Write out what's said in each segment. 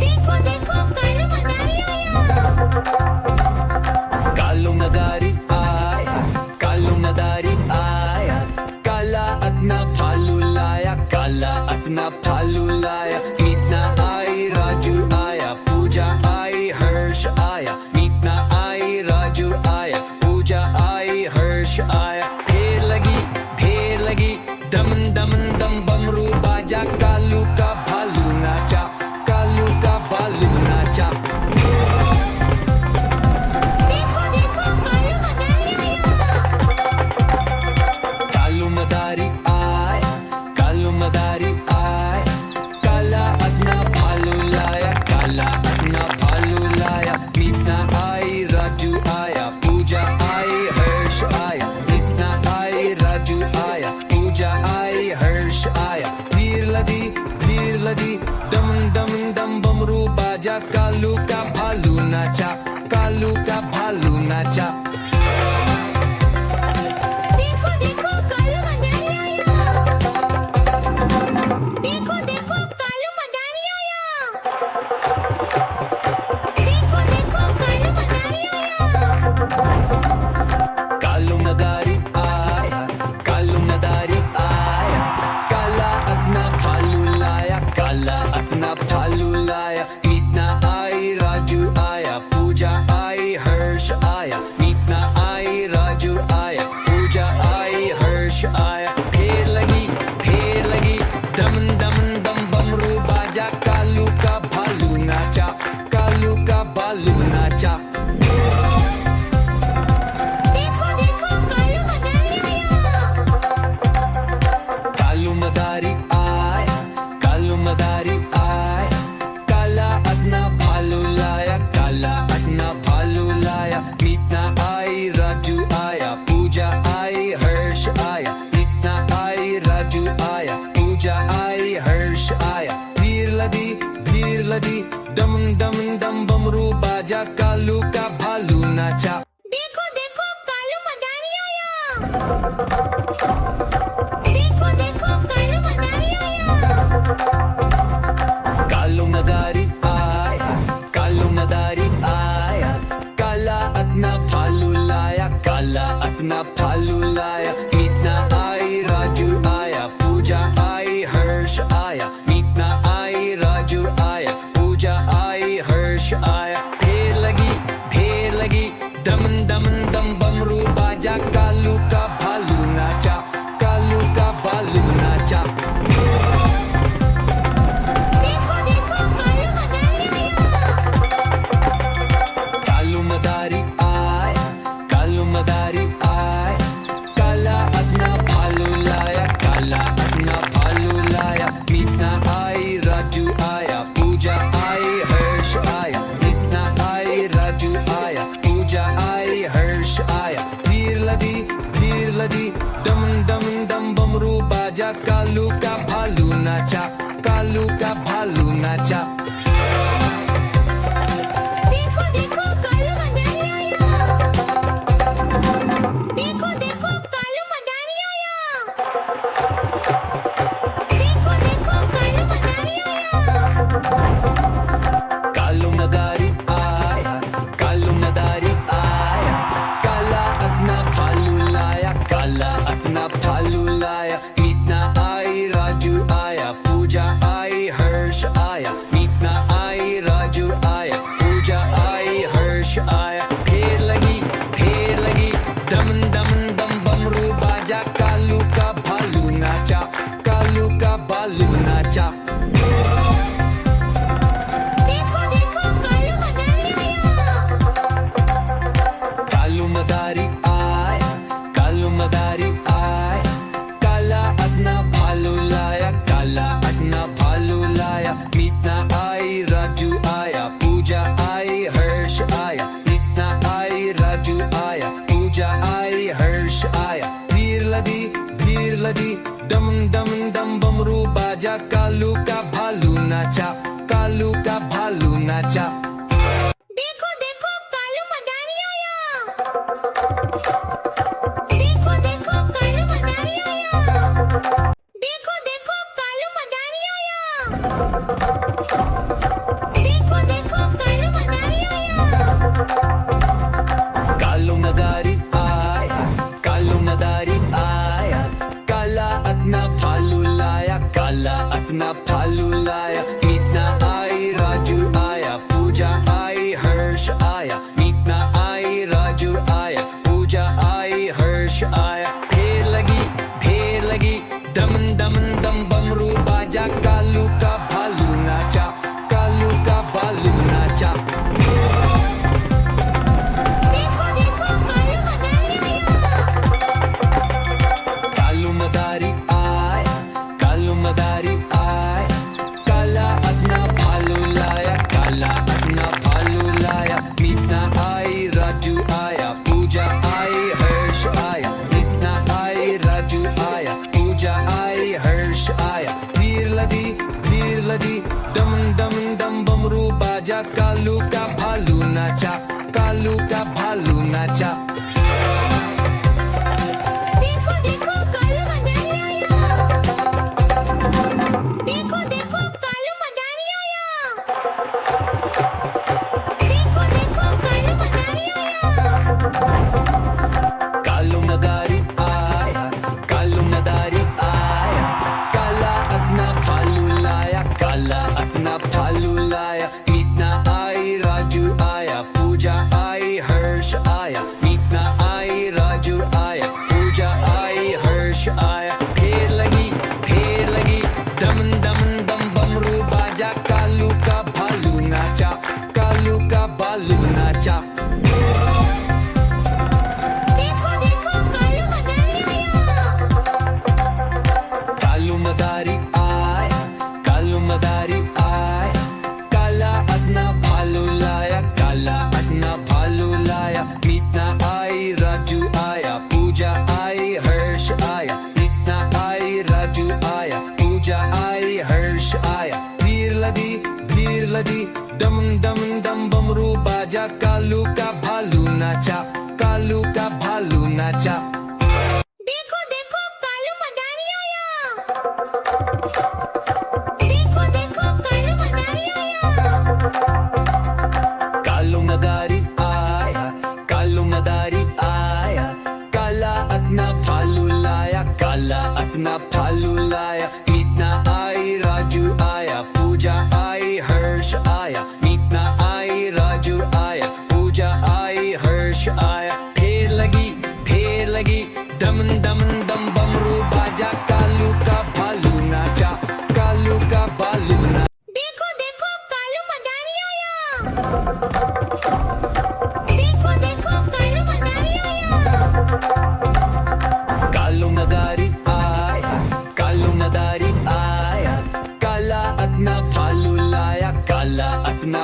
देखो देखो कालू मदारी आया। कालू मदारी आया, कालू मदारी आया, काला अपना भालू लाया, काला अपना भालू लाया। मीतना आई, राजू आया, पूजा आई, हर्ष आया। मीतना आई, राजू आया, पूजा आई, हर्ष आया। ढेर लगी, दम दम दम बमरू बाजा, कालू का भालू नाचा, कालू का भालू नाचा। देखो देखो कालू मदारी आया। कालू मदारी आया, कालू मदारी आया, काला अपना भालू लाया, काला अपना भालू लाया। मीतना आई, राजू आया, पूजा आई, हर्ष आया। मीतना आई, राजू आया, पूजा आई, हर्ष आया। धीर लदी, दम दम दम बमरू बाजा, कालू का भालू नाचा, कालू का भालू नाचा। देखो देखो कालू मदारी आया। देखो देखो कालू मदारी आया। देखो देखो कालू मदारी आया। कालू मदारी आया, कालू मदारी आया, काला अपना भालू लाया, काला अपना भालू लाया। मीतना आई, राजू आया, पूजा आई, हर्ष आया। मीतना आई, राजू आया, पूजा आई, हर्ष आया। ढेर लगी, दम दम दम बमरू बाजा, कालू का भालू नाचा, कालू का भालू नाचा। देखो देखो कालू मदारी आया। कालू मदारी आया, कालू मदारी आया, काला अपना भालू लाया, काला अपना भालू लाया। मीतना आई, राजू आया, पूजा आई, हर्ष आया। मीतना आई, राजू आया, पूजा आई, हर्ष आया। धीर लदी, दम दम दम बमरू बाजा, कालू का भालू नाचा। देखो देखो कालू मदारी आया। देखो देखो कालू मदारी आया। कालू मदारी आया, कालू मदारी आया, काला अपना भालू लाया, काला अपना भालू लाया। मीतना आई, राजू आया, पूजा आई, हर्ष आया। मीतना आई, राजू आया, पूजा आई, हर्ष आया। ढेर लगी, दम दम दम बमरू बाजा, कालू का भालू नाचा, कालू का भालू नाचा। देखो देखो कालू मदारी आया। कालू मदारी आया, कालू मदारी आया, काला अपना भालू लाया, काला अपना भालू लाया। मीतना आई, राजू आया, पूजा आई, हर्ष आया। मीतना आई, राजू आया, पूजा आई, हर्ष आया। धीर लदी, दम दम दम बमरू बाजा, कालू का भालू नाचा, कालू का भालू नाचा। देखो देखो कालू मदारी आया। देखो देखो कालू मदारी आया। देखो देखो कालू मदारी आया। कालू मदारी आया, कालू मदारी आया, काला अपना भालू लाया, काला अपना भालू लाया। मीतना आई, राजू आया, पूजा आई, हर्ष आया। मीतना आई, राजू आया, पूजा आई, हर्ष आया। ढेर लगी, दम दम दम बमरू बाजा, कालू का भालू नाचा, कालू का भालू नाचा। देखो देखो कालू मदारी आया। कालू मदारी आया, कालू मदारी आया, काला अपना भालू लाया, काला अपना भालू लाया। मीतना आई, राजू आया, पूजा आई, हर्ष आया। मीतना आई, राजू आया, पूजा आई, हर्ष आया। धीर लदी, दम दम दम बमरू बाजा, कालू का भालू नाचा, कालू का भालू नाचा। देखो देखो कालू मदारी आया। देखो देखो कालू मदारी आया। देखो देखो कालू मदारी आया। at na भालू लाया काला at ना भालू लाया मीतना आई राजू आया पूजा आई हर्ष आया मीतना आई राजू आया पूजा आई हर्ष आया ढेर लगी दमन दमन दम बमरू बाजा कालू का भालू नाचा कालू का भालू नाचा देखो देखो कालू मदारी आया कालू मदारी आय काला अपना भालू लाया काला अपना भालू लाया मीतना आई राजू आया पूजा आई हर्ष आया मीतना आई राजू आया पूजा आई हर्ष आया भीड़ लगी दम दम दम बमरू बाजा कालू का भालू नाचा कालू का भालू नाचा देखो देखो कालू मदारी आया देखो देखो कालू मदारी आया देखो देखो कालू मदारी आया कालू मदारी आया कालू मदारी आया काला अपना भालू लाया काला अपना भालू लाया मीतना आई राजू आया पूजा आई हर्ष आया मीतना आई राजू आया पूजा आई हर्ष आया ढेर लगी दमन दमन दम बमरू बाजा कालू का भालू नाचा कालू का भालू नाचा देखो देखो कालू मदारी आया कालू मदारी आया कालू मदारी आया काला अपना भालू लाया काला अपना भालू लाया मीतना आई राजू आया पूजा आई हर्ष आया मीतना आई राजू आया पूजा आई हर्ष आया भीड़ लगी दम दम दम बमरू बाजा कालू का भालू नाचा कालू का भालू नाचा देखो देखो कालू मदारी आया देखो देखो कालू मदारी आया कालू मदारी आया कालू मदारी आया काला अपना भालू लाया काला अपना भालू लाया मीतना आई राजू आया पूजा आई हर्ष आया मीतना आई राजू आया पूजा आई हर्ष आया ढेर लगी दमन दमन दम बमरू बाजा कालू का भालू नाचा कालू का भालू नाचा देखो देखो कालू मदारी आया देखो देखो कालू मदारी आया कालू मदारी आया कालू मदारी आया काला अपना भालू लाया काला अपना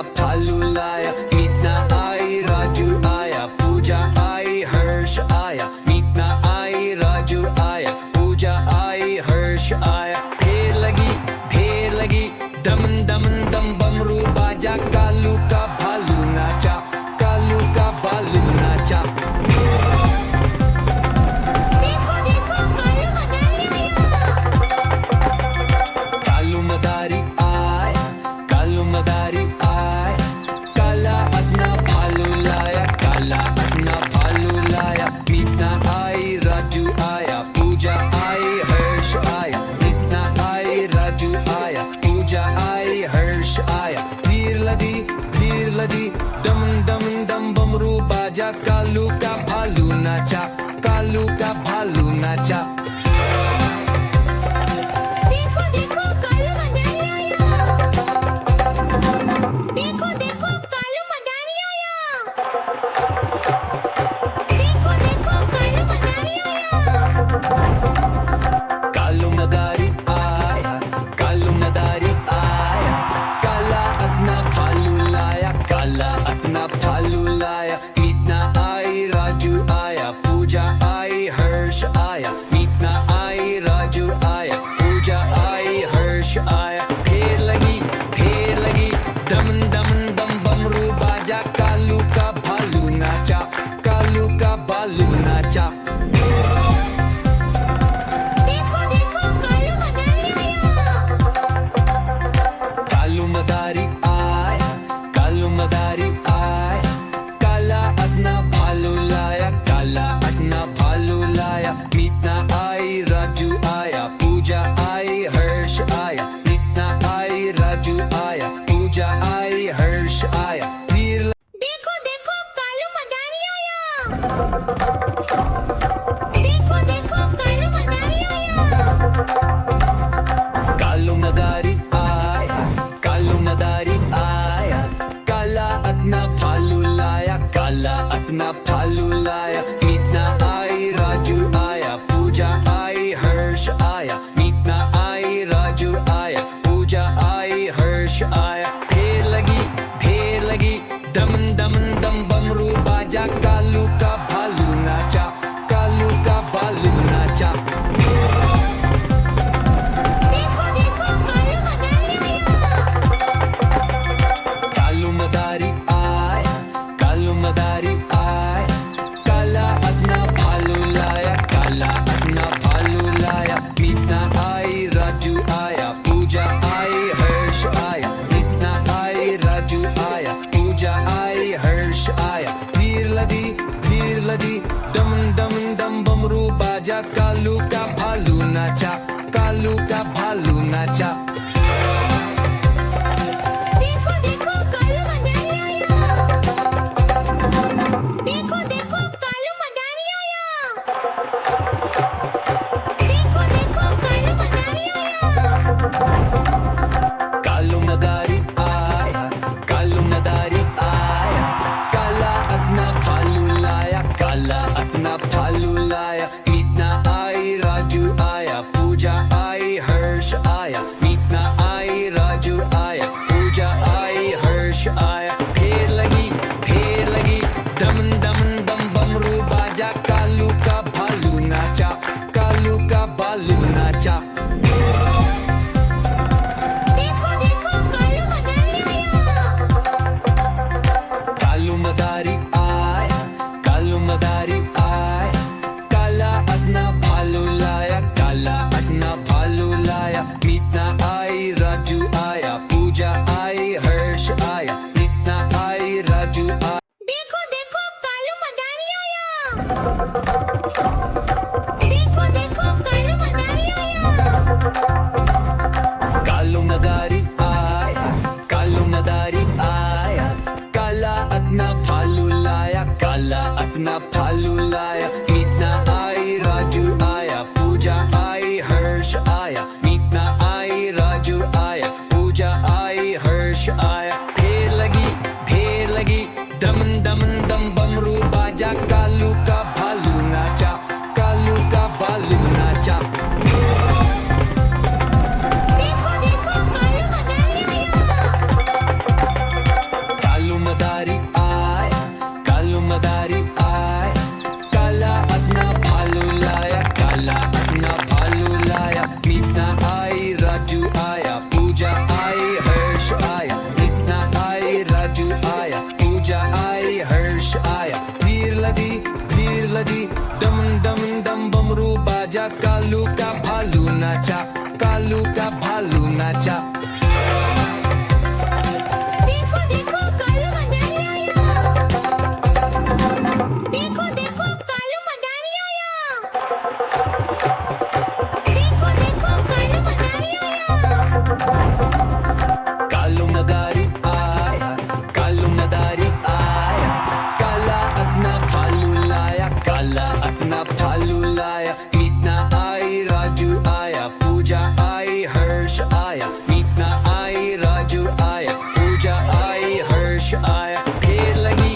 पूजा आई हर्ष आया, मीतना आई राजू आया, पूजा आई हर्ष आया। फेर लगी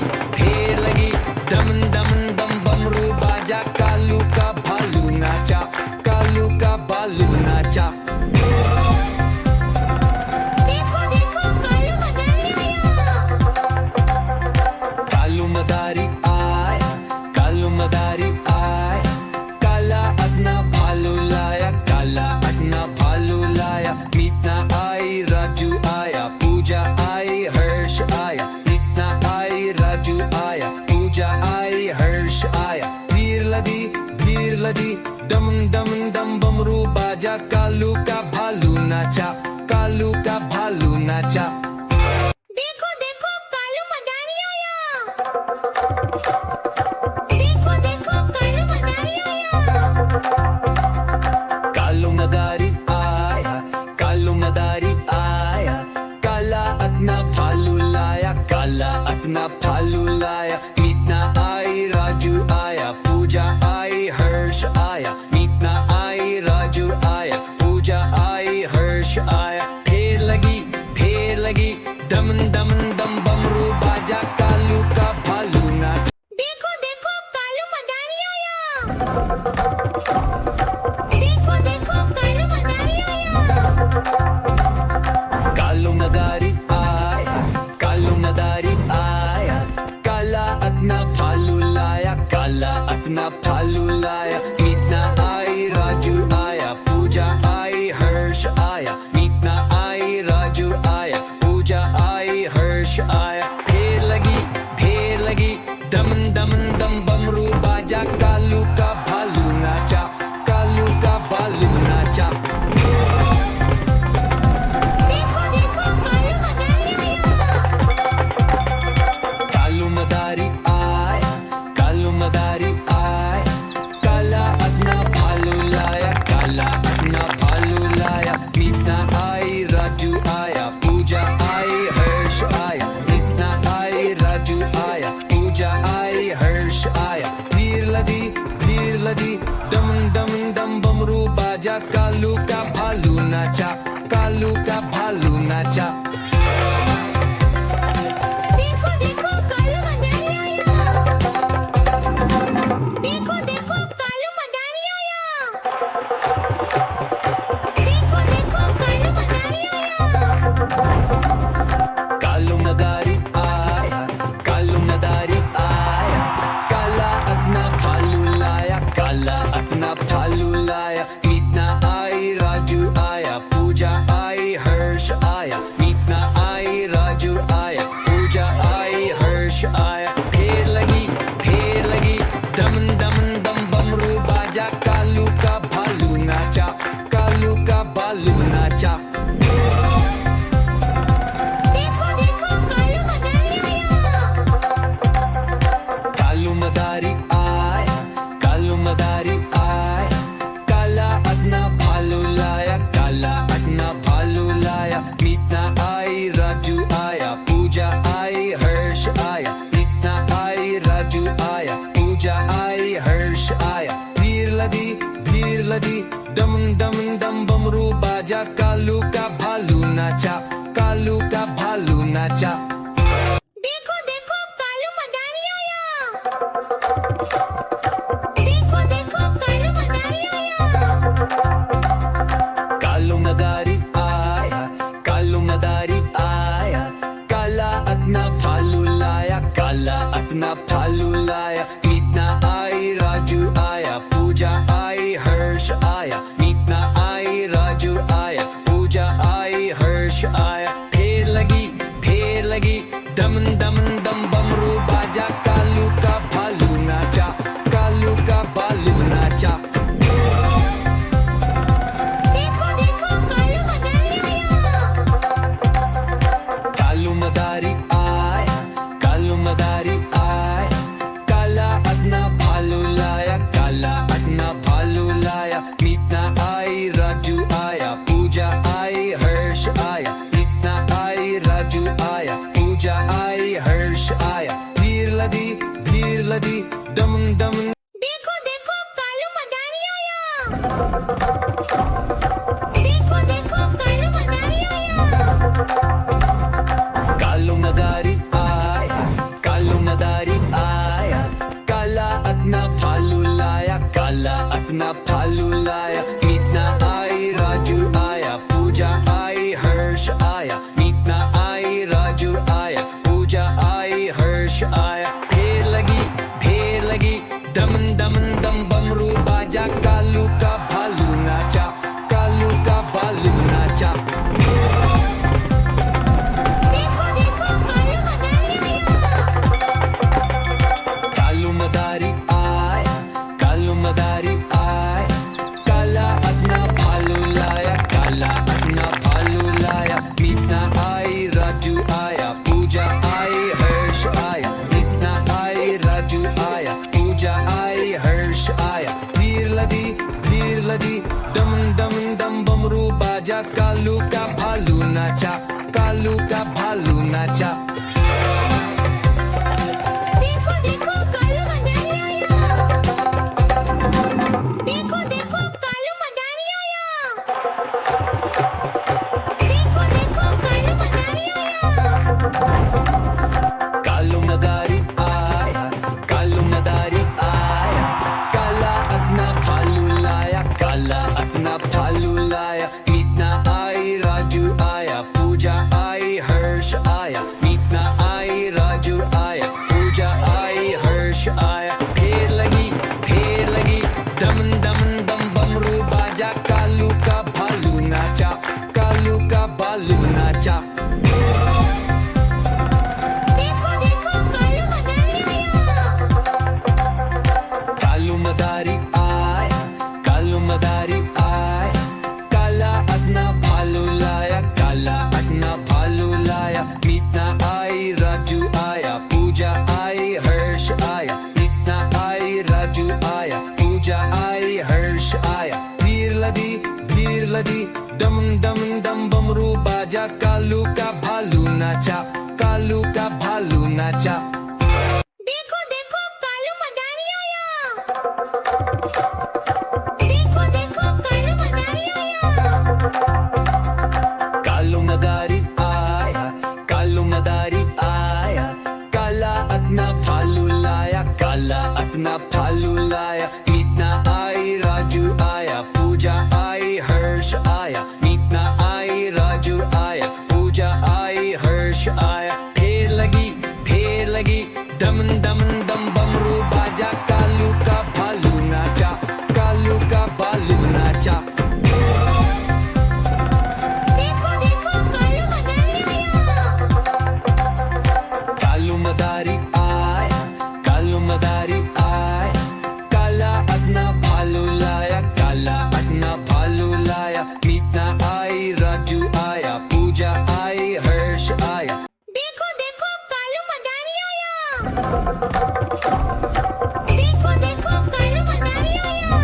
दम दम दम बमरू बाजा, कालू का भालू नाचा, कालू का भालू नाचा। देखो देखो कालू मदारी आया। कालू मदारी आया, कालू मदारी आया, काला अपना भालू लाया, काला अपना भालू लाया। मीतना आई राजू आया, पूजा आई हर्ष आया, मीतना आई राजू आया, पूजा आई हर्ष आया। भीड़ लदी दम दम दम बमरू बाजा, कालू का भालू नाचा, कालू का भालू नाचा। देखो देखो कालू मदारी आया। देखो देखो कालू मदारी आया। कालू मदारी आया, कालू मदारी आया, काला अपना भालू लाया, काला अपना भालू लाया। मीतना आई राजू आया, पूजा आई हर्ष आया, मीतना आई राजू आया, पूजा आई हर्ष आया। फेर लगी दम दम दम बमरू बाजा, कालू का भालू नाचा। देखो देखो कालू मदारी आया। देखो देखो कालू मदारी आया। कालू मदारी आया, कालू मदारी आया, काला अपना भालू लाया, काला अपना भालू लाया। मीतना आई राजू आया, पूजा आई हर्ष आया, मीतना आई राजू आया, पूजा आई हर्ष आया। फेर लगी दम दम दम बमरू बाजा, कालू का भालू नाचा, कालू का भालू नाचा। देखो देखो कालू मदारी आया। कालू मदारी आया, कालू मदारी आया, काला अपना भालू लाया, काला अपना भालू लाया। मीतना आई राजू आया, पूजा आई हर्ष आया, मीतना आई राजू आया, पूजा आई हर्ष आया। भीड़ लदी दम दम दम बमरू बाजा, कालू का भालू नाचा, कालू का भालू नाचा। देखो देखो कालू मदारी आया। देखो देखो कालू मदारी आया। देखो देखो कालू मदारी आया। कालू मदारी आया, कालू मदारी आया, काला अपना भालू लाया, काला अपना भालू लाया। मीतना आई राजू आया, पूजा आई हर्ष आया, मीतना आई राजू आया, पूजा आई हर्ष आया। फेर लगी दम दम दम बमरू बाजा, कालू का भालू नाचा, कालू का भालू नाचा। देखो देखो कालू मदारी आया। कालू मदारी आया, कालू मदारी आया, काला अपना भालू लाया, काला अपना भालू लाया। मीतना आई राजू आया, पूजा आई हर्ष आया, मीतना आई राजू आया, पूजा आई हर्ष आया। भीड़ लदी दम दम दम बमरू बाजा, कालू का भालू नाचा, कालू का भालू नाचा। देखो देखो कालू मदारी आया। देखो देखो कालू मदारी आया। कालू मदारी आया, कालू मदारी आया, काला अपना भालू लाया, काला अपना भालू लाया। मीतना आई राजू आया, पूजा आई हर्ष आया, मीतना आई राजू आया, पूजा आई हर्ष आया। फेर लगी नाचा देखो देखो कालू मदारी आया कालू मदारी आय काला अपना भालू लाया काला अपना भालू लाया मीतना आई राजू आया पूजा आई हर्ष आया मीतना आई राजू आया पूजा आई हर्ष आया भीड़ लगी डम डम डम बमरू बाजा कालू का भालू नाचा कालू का भालू नाचा देखो देखो कालू मदारी आया देखो देखो कालू मदारी आया देखो देखो कालू मदारी आया कालू मदारी आया कालू मदारी आया काला अपना भालू लाया काला अपना भालू लाया मीतना आई राजू आया पूजा आई हर्ष आया मीतना आई राजू आया पूजा आई हर्ष आया फेर लगी डम डम डम बमरू बाजा कालू का भालू नाचा कालू का भालू नाचा देखो देखो कालू मदारी आया कालू मदारी आया कालू मदारी आया काला अपना भालू लाया काला अपना भालू लाया मीतना आई राजू आया पूजा आई हर्ष आया मीतना आई राजू आया पूजा आई हर्ष आया भीड़ लगी डम डम डम बमरू बाजा कालू का भालू नाचा कालू का भालू नाचा देखो देखो कालू मदारी आया देखो देखो कालू मदारी आया कालू मदारी आया कालू मदारी आया काला अपना भालू लाया काला अपना भालू लाया मीतना आई राजू आया पूजा आई हर्ष आया मीतना आई राजू आया पूजा आई हर्ष आया फेर लगी डम डम डम बमरू बाजा कालू का भालू नाचा कालू का भालू नाचा देखो देखो कालू मदारी आया कालू मदारी आया कालू मदारी आया काला अपना भालू लाया काला अपना भालू लाया मीतना आई राजू आया पूजा आई हर्ष आया देखो देखो कालू मदारी आया देखो देखो कालू मदारी आया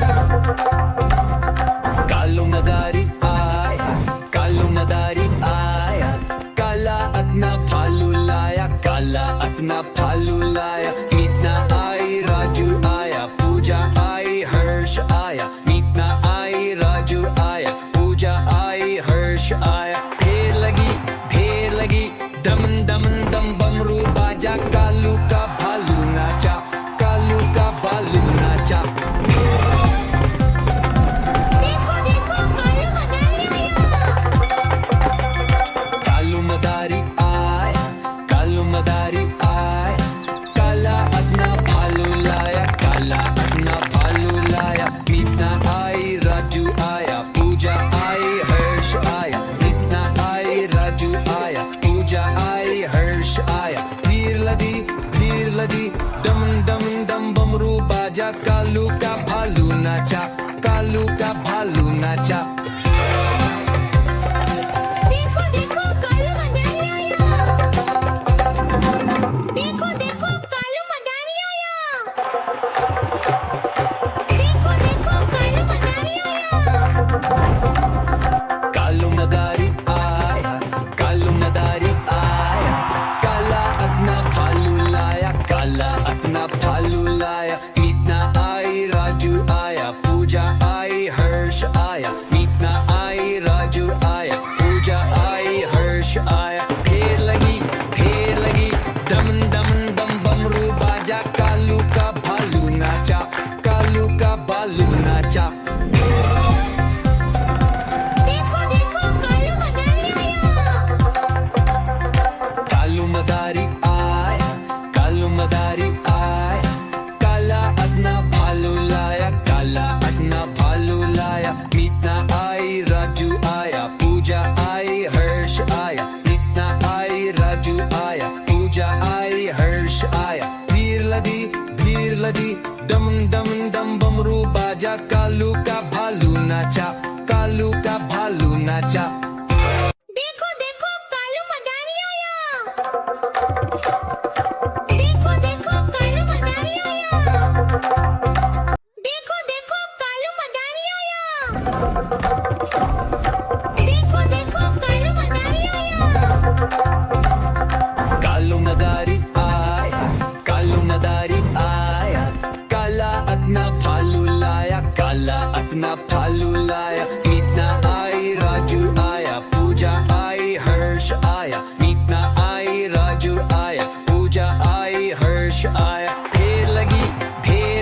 कालू मदारी आया कालू मदारी आया काला अपना भालू लाया काला अपना भालू लाया मीतना आई राजू आया पूजा आई हर्ष आया मीतना आई राजू आया पूजा आई हर्ष आया फेर लगी डम डम डम बमरू बाजा कालू का भालू नाचा कालू का भालू नाचा देखो देखो कालू मदारी आया कालू मदारी आया कालू मदारी आया काला अपना भालू लाया काला अपना भालू लाया मीतना आई राजू आया पूजा आई हर्ष आया नाचा। देखो देखो कालू मदारी आया। देखो देखो कालू मदारी आया। देखो देखो कालू मदारी आया। देखो देखो कालू मदारी आया। कालू मदारी आया, कालू मदारी आया, काला अपना भालू लाया, काला अपना भालू लाया। मीतना आई राजू आया, पूजा आई हर्ष आया। मीतना आई राजू आया, पूजा आई हर्ष आया। ढेर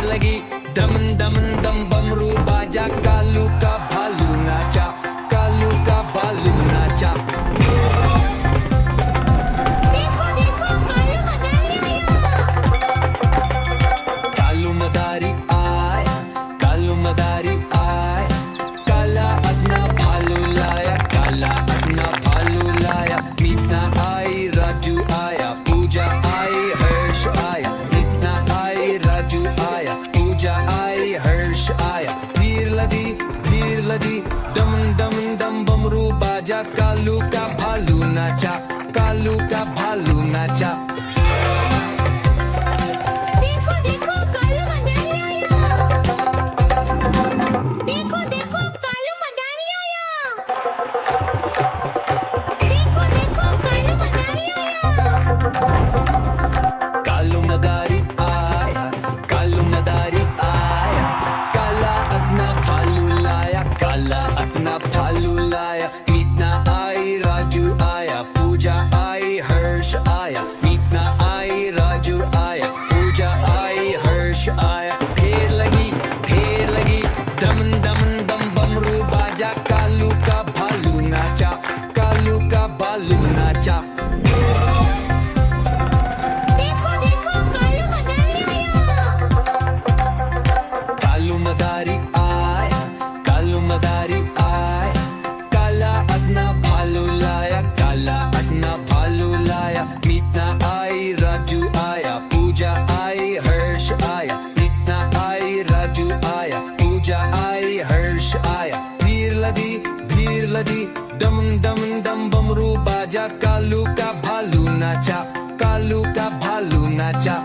लगी दम दम दम बमरू बाजा, कालू का भालू नाचा, कालू का भालू नाचा। देखो देखो कालू मदारी आया। कालू मदारी आया, कालू मदारी आया, काला अपना भालू लाया, काला अपना भालू लाया। मीतना आई राजू आया, पूजा आई हर्ष आया। मीतना आई राजू आया, पूजा आई हर्ष आया। भीड़ लगी दम दम दम बमरू बाजा, कालू का भालू नाचा, कालू का भालू नाचा। देखो देखो कालू मदारी आया। देखो देखो कालू मदारी आया। देखो देखो कालू मदारी आया। कालू मदारी आया, कालू मदारी आया, काला अपना भालू लाया, काला अपना भालू लाया। मीतना आई राजू आया, पूजा आई हर्ष आया। मीतना आई राजू आया, पूजा आई हर्ष आया। ढेर लगी दम दम दम बमरू बाजा, कालू का भालू नाचा, कालू का भालू नाचा। देखो देखो कालू मदारी आया। कालू मदारी आया, कालू मदारी आया, काला अपना भालू लाया, काला अपना भालू लाया। मीतना आई राजू आया, पूजा आई हर्ष आया। मीतना आई राजू आया, पूजा आई हर्ष आया। भीड़ लगी दम दम दम बमरू बाजा, कालू का भालू नाचा, कालू का भालू नाचा।